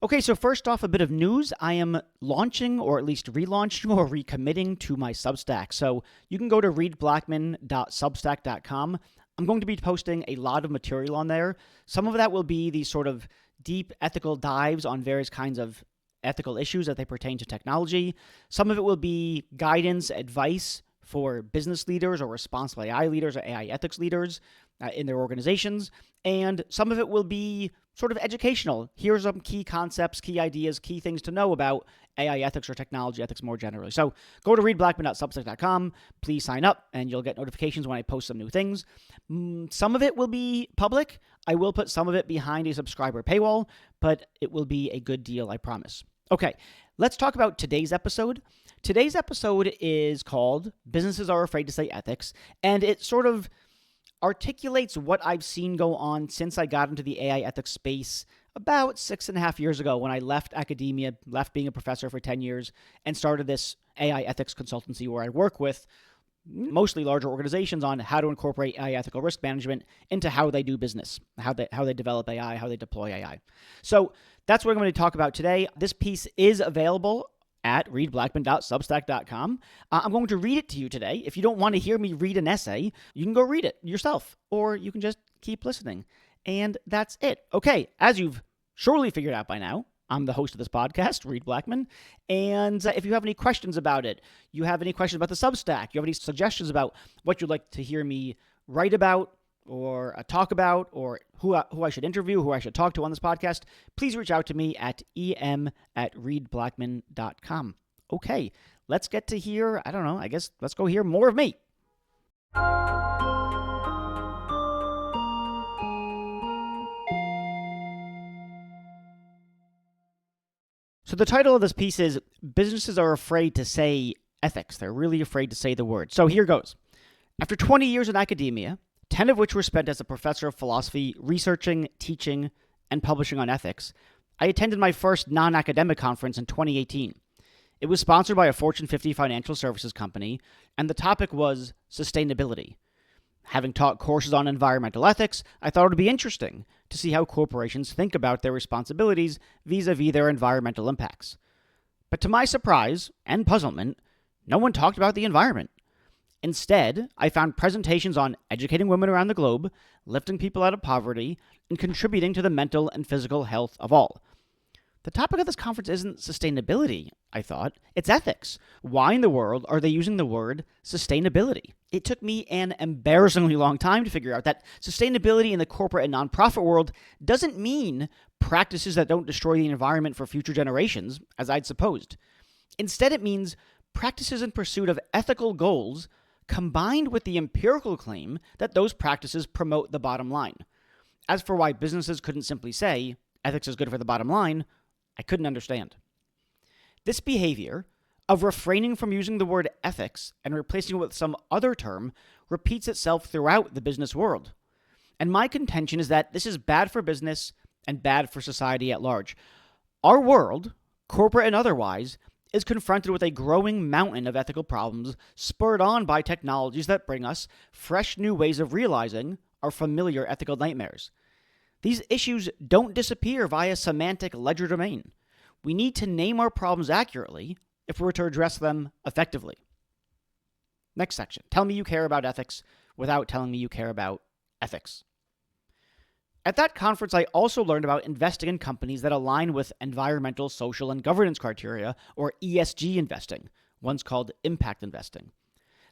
Okay, so first off, a bit of news. I am launching, or at least relaunching, or recommitting to my Substack. So you can go to readblackman.substack.com. I'm going to be posting a lot of material on there. Some of that will be these sort of deep ethical dives on various kinds of ethical issues that they pertain to technology. Some of it will be guidance, advice for business leaders or responsible AI leaders or AI ethics leaders in their organizations. And some of it will be sort of educational. Here's some key concepts, key ideas, key things to know about AI ethics or technology ethics more generally. So go to readblackman.substack.com. Please sign up, and you'll get notifications when I post some new things. Some of it will be public. I will put some of it behind a subscriber paywall, but it will be a good deal, I promise. Okay, let's talk about today's episode. Today's episode is called Businesses Are Afraid to Say Ethics, and it sort of articulates what I've seen go on since I got into the AI ethics space about 6.5 years ago when I left academia, left being a professor for 10 years, and started this AI ethics consultancy where I work with mostly larger organizations on how to incorporate AI ethical risk management into how they do business, how they develop AI, how they deploy AI. So that's what I'm going to talk about today. This piece is available at readblackman.substack.com. I'm going to read it to you today. If you don't want to hear me read an essay, you can go read it yourself, or you can just keep listening. And that's it. Okay, as you've surely figured out by now, I'm the host of this podcast, Reed Blackman. And if you have any questions about it, you have any questions about the Substack, you have any suggestions about what you'd like to hear me write about, or talk about, or who I should interview, who I should talk to on this podcast, please reach out to me at em@reedblackman.com. Okay, let's get to hear, I guess let's go hear more of me. So the title of this piece is Businesses Are Afraid to Say Ethics. They're really afraid to say the word. So here goes. After 20 years in academia, 10 of which were spent as a professor of philosophy, researching, teaching, and publishing on ethics, I attended my first non-academic conference in 2018. It was sponsored by a Fortune 50 financial services company, and the topic was sustainability. Having taught courses on environmental ethics, I thought it would be interesting to see how corporations think about their responsibilities vis-a-vis their environmental impacts. But to my surprise and puzzlement, no one talked about the environment. Instead, I found presentations on educating women around the globe, lifting people out of poverty, and contributing to the mental and physical health of all. The topic of this conference isn't sustainability, I thought. It's ethics. Why in the world are they using the word sustainability? It took me an embarrassingly long time to figure out that sustainability in the corporate and nonprofit world doesn't mean practices that don't destroy the environment for future generations, as I'd supposed. Instead, it means practices in pursuit of ethical goals combined with the empirical claim that those practices promote the bottom line. As for why businesses couldn't simply say, ethics is good for the bottom line, I couldn't understand. This behavior of refraining from using the word ethics and replacing it with some other term repeats itself throughout the business world. And my contention is that this is bad for business and bad for society at large. Our world, corporate and otherwise, is confronted with a growing mountain of ethical problems spurred on by technologies that bring us fresh new ways of realizing our familiar ethical nightmares. These issues don't disappear via semantic legerdemain. We need to name our problems accurately if we're to address them effectively. Next section. Tell me you care about ethics without telling me you care about ethics. At that conference, I also learned about investing in companies that align with environmental, social, and governance criteria, or ESG investing, once called impact investing.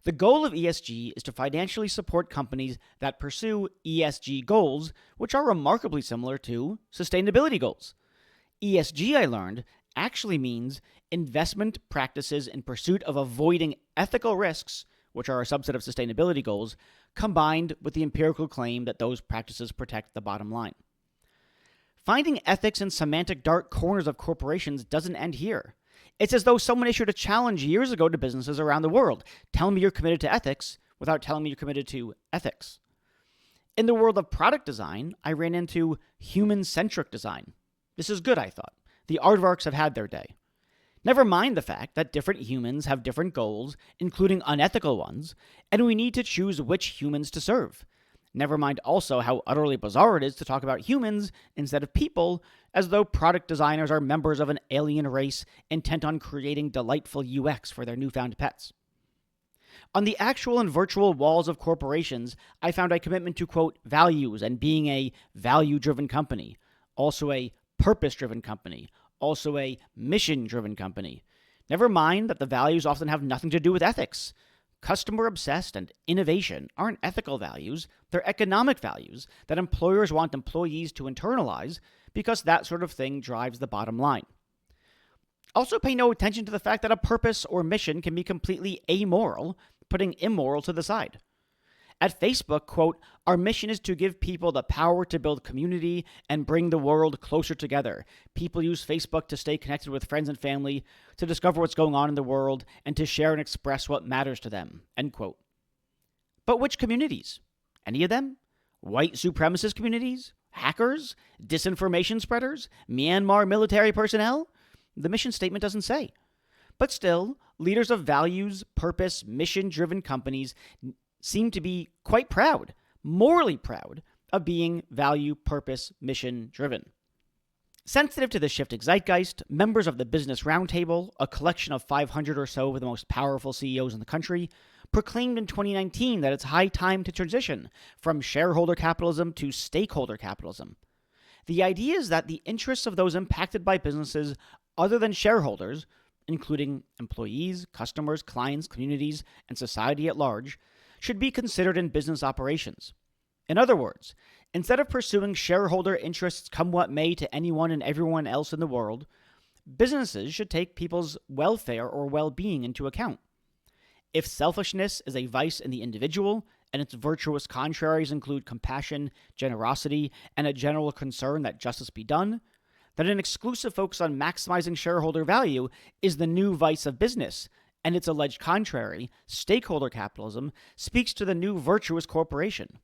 The goal of ESG is to financially support companies that pursue ESG goals, which are remarkably similar to sustainability goals. ESG, I learned, actually means investment practices in pursuit of avoiding ethical risks, which are a subset of sustainability goals, combined with the empirical claim that those practices protect the bottom line. Finding ethics in semantic dark corners of corporations doesn't end here. It's as though someone issued a challenge years ago to businesses around the world. Tell me you're committed to ethics without telling me you're committed to ethics. In the world of product design, I ran into human-centric design. This is good, I thought. The aardvarks have had their day. Never mind the fact that different humans have different goals, including unethical ones, and we need to choose which humans to serve. Never mind also how utterly bizarre it is to talk about humans instead of people, as though product designers are members of an alien race intent on creating delightful UX for their newfound pets. On the actual and virtual walls of corporations, I found a commitment to, quote, values and being a value-driven company, also a purpose-driven company, also a mission-driven company. Never mind that the values often have nothing to do with ethics. Customer-obsessed and innovation aren't ethical values, they're economic values that employers want employees to internalize because that sort of thing drives the bottom line. Also pay no attention to the fact that a purpose or mission can be completely amoral, putting immoral to the side. At Facebook, quote, our mission is to give people the power to build community and bring the world closer together. People use Facebook to stay connected with friends and family, to discover what's going on in the world, and to share and express what matters to them, end quote. But which communities? Any of them? White supremacist communities? Hackers? Disinformation spreaders? Myanmar military personnel? The mission statement doesn't say. But still, leaders of values, purpose, mission-driven companies seem to be quite proud, morally proud, of being value, purpose, mission-driven. Sensitive to the shifting zeitgeist, members of the Business Roundtable, a collection of 500 or so of the most powerful CEOs in the country, proclaimed in 2019 that it's high time to transition from shareholder capitalism to stakeholder capitalism. The idea is that the interests of those impacted by businesses other than shareholders, including employees, customers, clients, communities, and society at large, should be considered in business operations. In other words, instead of pursuing shareholder interests come what may to anyone and everyone else in the world, businesses should take people's welfare or well-being into account. If selfishness is a vice in the individual, and its virtuous contraries include compassion, generosity, and a general concern that justice be done, then an exclusive focus on maximizing shareholder value is the new vice of business, and its alleged contrary, stakeholder capitalism, speaks to the new virtuous corporation.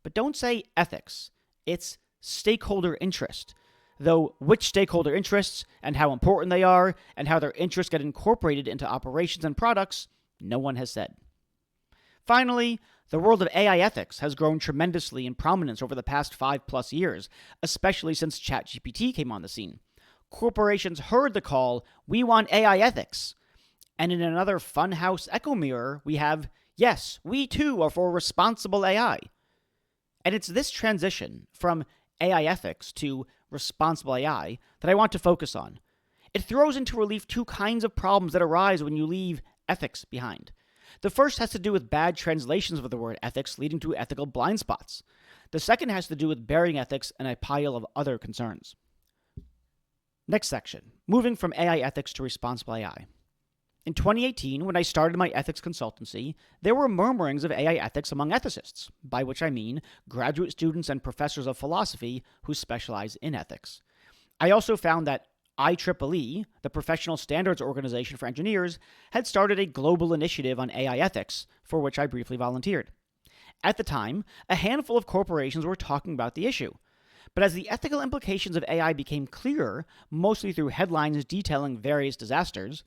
But don't say ethics. It's stakeholder interest. Though which stakeholder interests and how important they are and how their interests get incorporated into operations and products, no one has said. Finally, the world of AI ethics has grown tremendously in prominence over the past 5+ years, especially since ChatGPT came on the scene. Corporations heard the call, we want AI ethics. And in another funhouse echo mirror, we have, yes, we too are for responsible AI. And it's this transition from AI ethics to responsible AI that I want to focus on. It throws into relief two kinds of problems that arise when you leave ethics behind. The first has to do with bad translations of the word ethics leading to ethical blind spots. The second has to do with burying ethics in a pile of other concerns. Next section, moving from AI ethics to responsible AI. In 2018, when I started my ethics consultancy, there were murmurings of AI ethics among ethicists, by which I mean graduate students and professors of philosophy who specialize in ethics. I also found that IEEE, the Professional Standards Organization for Engineers, had started a global initiative on AI ethics, for which I briefly volunteered. At the time, a handful of corporations were talking about the issue. But as the ethical implications of AI became clearer, mostly through headlines detailing various disasters,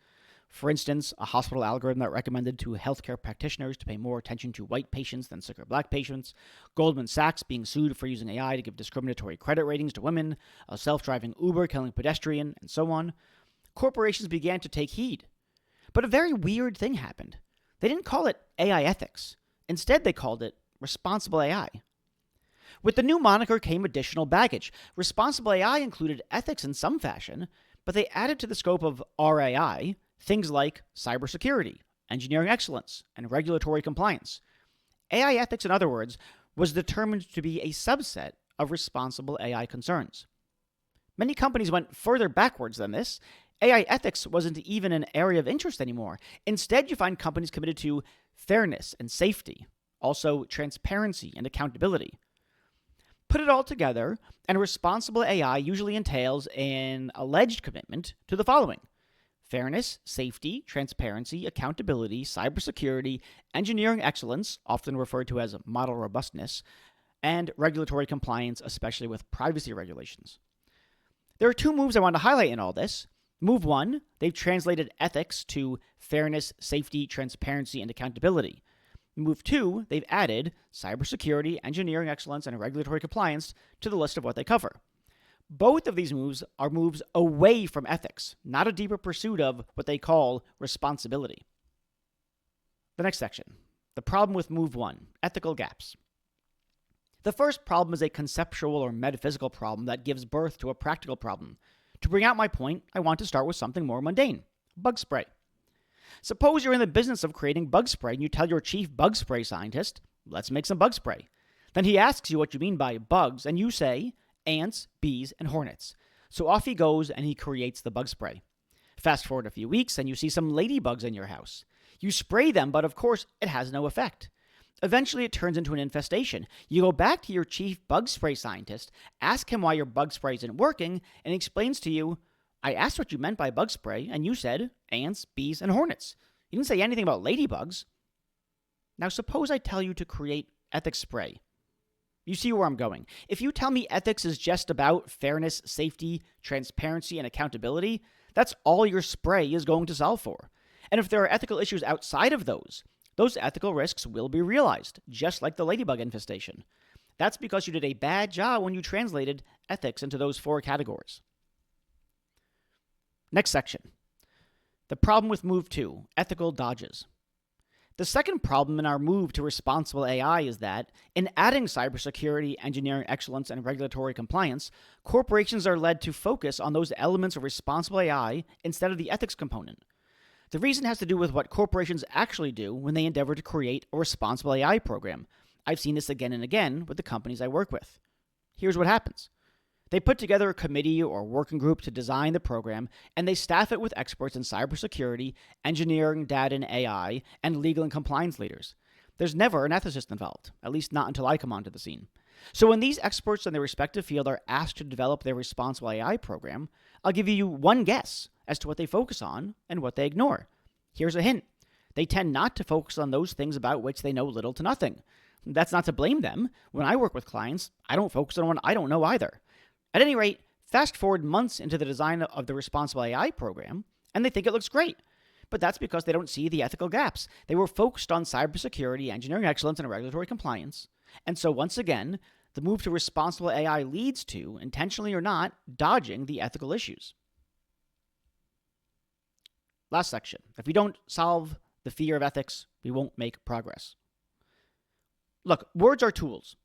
for instance, a hospital algorithm that recommended to healthcare practitioners to pay more attention to white patients than sicker black patients, Goldman Sachs being sued for using AI to give discriminatory credit ratings to women, a self-driving Uber killing a pedestrian, and so on, corporations began to take heed. But a very weird thing happened. They didn't call it AI ethics. Instead, they called it responsible AI. With the new moniker came additional baggage. Responsible AI included ethics in some fashion, but they added to the scope of RAI things like cybersecurity, engineering excellence, and regulatory compliance. AI ethics, in other words, was determined to be a subset of responsible AI concerns. Many companies went further backwards than this. AI ethics wasn't even an area of interest anymore. Instead, you find companies committed to fairness and safety, also transparency and accountability. Put it all together, and responsible AI usually entails an alleged commitment to the following: fairness, safety, transparency, accountability, cybersecurity, engineering excellence, often referred to as model robustness, and regulatory compliance, especially with privacy regulations. There are two moves I want to highlight in all this. Move one, they've translated ethics to fairness, safety, transparency, and accountability. Move 2, they've added cybersecurity, engineering excellence, and regulatory compliance to the list of what they cover. Both of these moves are moves away from ethics, not a deeper pursuit of what they call responsibility. The next section, the problem with Move 1, ethical gaps. The first problem is a conceptual or metaphysical problem that gives birth to a practical problem. To bring out my point, I want to start with something more mundane, bug spray. Suppose you're in the business of creating bug spray and you tell your chief bug spray scientist, let's make some bug spray. Then he asks you what you mean by bugs, and you say, ants, bees, and hornets. So off he goes and he creates the bug spray. Fast forward a few weeks and you see some ladybugs in your house. You spray them, but of course it has no effect. Eventually it turns into an infestation. You go back to your chief bug spray scientist, ask him why your bug spray isn't working, and he explains to you, I asked what you meant by bug spray, and you said ants, bees, and hornets. You didn't say anything about ladybugs. Now suppose I tell you to create ethics spray. You see where I'm going. If you tell me ethics is just about fairness, safety, transparency, and accountability, that's all your spray is going to solve for. And if there are ethical issues outside of those ethical risks will be realized, just like the ladybug infestation. That's because you did a bad job when you translated ethics into those 4 categories. Next section. The problem with Move 2, ethical dodges. The second problem in our move to responsible AI is that, in adding cybersecurity, engineering excellence, and regulatory compliance, corporations are led to focus on those elements of responsible AI instead of the ethics component. The reason has to do with what corporations actually do when they endeavor to create a responsible AI program. I've seen this again and again with the companies I work with. Here's what happens. They put together a committee or working group to design the program, and they staff it with experts in cybersecurity, engineering, data and AI, and legal and compliance leaders. There's never an ethicist involved, at least not until I come onto the scene. So when these experts in their respective field are asked to develop their responsible AI program, I'll give you one guess as to what they focus on and what they ignore. Here's a hint. They tend not to focus on those things about which they know little to nothing. That's not to blame them. When I work with clients, I don't focus on what I don't know either. At any rate, fast forward months into the design of the responsible AI program, and they think it looks great. But that's because they don't see the ethical gaps. They were focused on cybersecurity, engineering excellence, and regulatory compliance. And so once again, the move to responsible AI leads to, intentionally or not, dodging the ethical issues. Last section. If we don't solve the fear of ethics, we won't make progress. Look, words are tools.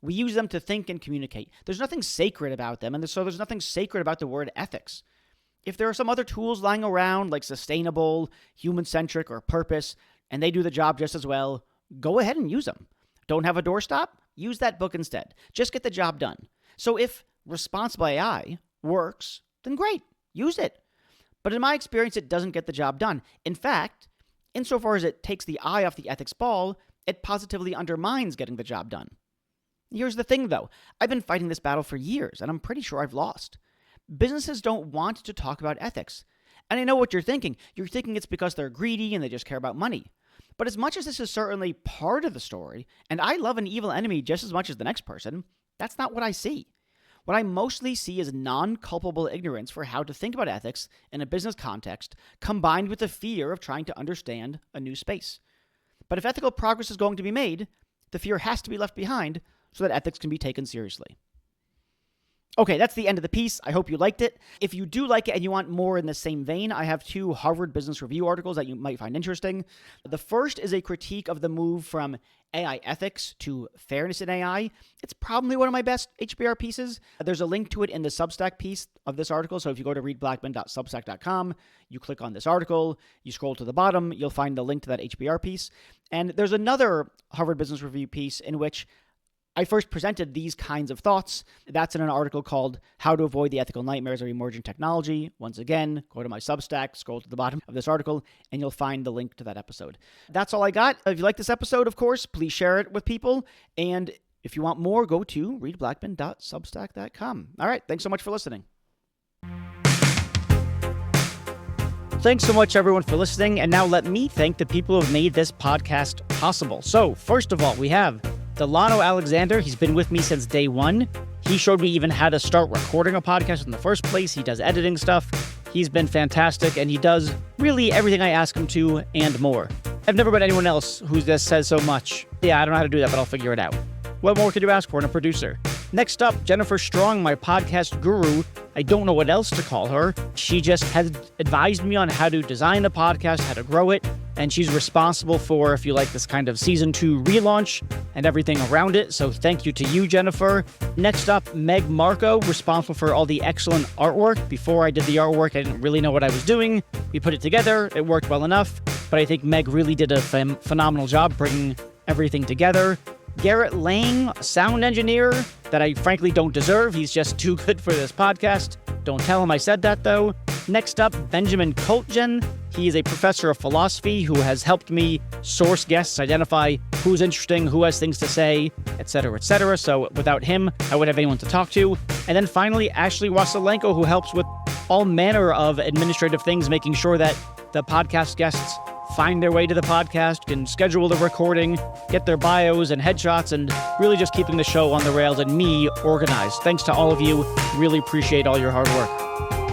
We use them to think and communicate. There's nothing sacred about them, and so there's nothing sacred about the word ethics. If there are some other tools lying around, like sustainable, human-centric, or purpose, and they do the job just as well, go ahead and use them. Don't have a doorstop? Use that book instead. Just get the job done. So if responsible AI works, then great, use it. But in my experience, it doesn't get the job done. In fact, insofar as it takes the eye off the ethics ball, it positively undermines getting the job done. Here's the thing, though. I've been fighting this battle for years, and I'm pretty sure I've lost. Businesses don't want to talk about ethics. And I know what you're thinking. You're thinking it's because they're greedy and they just care about money. But as much as this is certainly part of the story, and I love an evil enemy just as much as the next person, that's not what I see. What I mostly see is non-culpable ignorance for how to think about ethics in a business context, combined with the fear of trying to understand a new space. But if ethical progress is going to be made, the fear has to be left behind so that ethics can be taken seriously. Okay, that's the end of the piece. I hope you liked it. If you do like it and you want more in the same vein, I have 2 Harvard Business Review articles that you might find interesting. The first is a critique of the move from AI ethics to fairness in AI. It's probably one of my best HBR pieces. There's a link to it in the Substack piece of this article. So if you go to readblackman.substack.com, you click on this article, you scroll to the bottom, you'll find the link to that HBR piece. And there's another Harvard Business Review piece in which I first presented these kinds of thoughts. That's in an article called How to Avoid the Ethical Nightmares of Emerging Technology. Once again, go to my Substack, scroll to the bottom of this article, and you'll find the link to that episode. That's all I got. If you like this episode, of course, please share it with people. And if you want more, go to readblackman.substack.com. All right, thanks so much for listening. Thanks so much, everyone, for listening. And now let me thank the people who have made this podcast possible. So, first of all, we have Delano Alexander. He's been with me since day one. He showed me even how to start recording a podcast in the first place. He does editing stuff. He's been fantastic, and he does really everything I ask him to and more. I've never met anyone else who just says so much. Yeah, I don't know how to do that, but I'll figure it out. What more could you ask for in a producer? Next up, Jennifer Strong, my podcast guru. I don't know what else to call her. She just has advised me on how to design a podcast, how to grow it, and she's responsible for, if you like, this kind of season 2 relaunch and everything around it. So thank you to you, Jennifer. Next up, Meg Marco, responsible for all the excellent artwork. Before I did the artwork, I didn't really know what I was doing. We put it together. It worked well enough, but I think Meg really did a phenomenal job bringing everything together. Garrett Lang, sound engineer that I frankly don't deserve. He's just too good for this podcast. Don't tell him I said that, though. Next up, Benjamin Koltgen. He is a professor of philosophy who has helped me source guests, identify who's interesting, who has things to say, etc., etc. So without him, I wouldn't have anyone to talk to. And then finally, Ashley Wasylenko, who helps with all manner of administrative things, making sure that the podcast guests find their way to the podcast, can schedule the recording, get their bios and headshots, and really just keeping the show on the rails and me organized. Thanks to all of you. Really appreciate all your hard work.